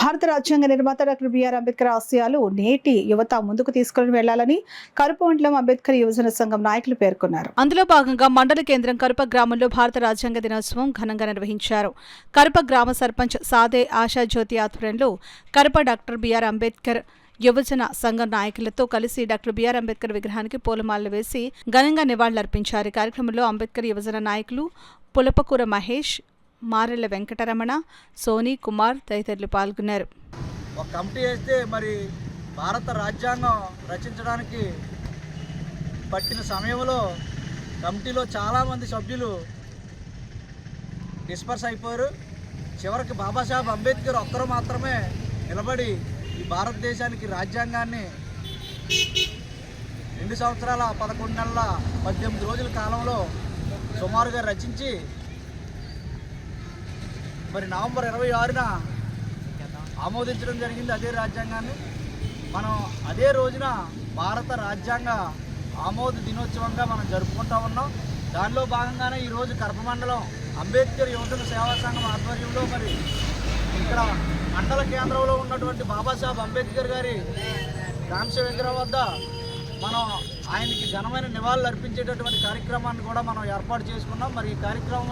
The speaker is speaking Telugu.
భారత రాజ్యాంగ నిర్మాత డాక్టర్ బిఆర్ అంబేద్కర్ ఆశయాలు నేటి యువత ముందుకు తీసుకుని వెళ్లాలని కరప మండలం అంబేద్కర్ యువజన సంఘం నాయకులు పేర్కొన్నారు. అందులో భాగంగా మండల కేంద్రం కరప గ్రామంలో భారత రాజ్యాంగ దినోత్సవం ఘనంగా నిర్వహించారు. కరప గ్రామ సర్పంచ్ సాదే ఆశాజ్యోతి ఆధ్వర్యంలో కరప డాక్టర్ బిఆర్ అంబేద్కర్ యువజన సంఘం నాయకులతో కలిసి డాక్టర్ బిఆర్ అంబేద్కర్ విగ్రహానికి పూలమాలలు వేసి ఘనంగా నివాళులర్పించారు. ఈ కార్యక్రమంలో అంబేద్కర్ యువజన నాయకులు పులపకూర మహేష్, మారెళ్ల వెంకటరమణ, సోనీ కుమార్ తదితరులు పాల్గొన్నారు. ఒక కమిటీ వేస్తే మరి భారత రాజ్యాంగం రచించడానికి పట్టిన సమయంలో కమిటీలో చాలామంది సభ్యులు డిస్పర్స్ అయిపోయారు. చివరికి బాబాసాహెబ్ అంబేద్కర్ ఒక్కరు మాత్రమే నిలబడి ఈ భారతదేశానికి రాజ్యాంగాన్ని 2 సంవత్సరాల 11 నెలల 18 రోజుల కాలంలో సుమారుగా రచించి మరి నవంబర్ 26న ఆమోదించడం జరిగింది. అదే రాజ్యాంగాన్ని మనం అదే రోజున భారత రాజ్యాంగ ఆమోద దినోత్సవంగా మనం జరుపుకుంటా ఉన్నాం. దానిలో భాగంగానే ఈరోజు కరప మండలం అంబేద్కర్ యువజన సేవా సంఘం ఆధ్వర్యంలో మరి ఇక్కడ మండల కేంద్రంలో ఉన్నటువంటి బాబాసాహెబ్ అంబేద్కర్ గారి కాంస్య విగ్రహం వద్ద మనం ఆయనకి ఘనమైన నివాళులు అర్పించేటటువంటి కార్యక్రమాన్ని కూడా మనం ఏర్పాటు చేసుకున్నాం. మరి ఈ కార్యక్రమం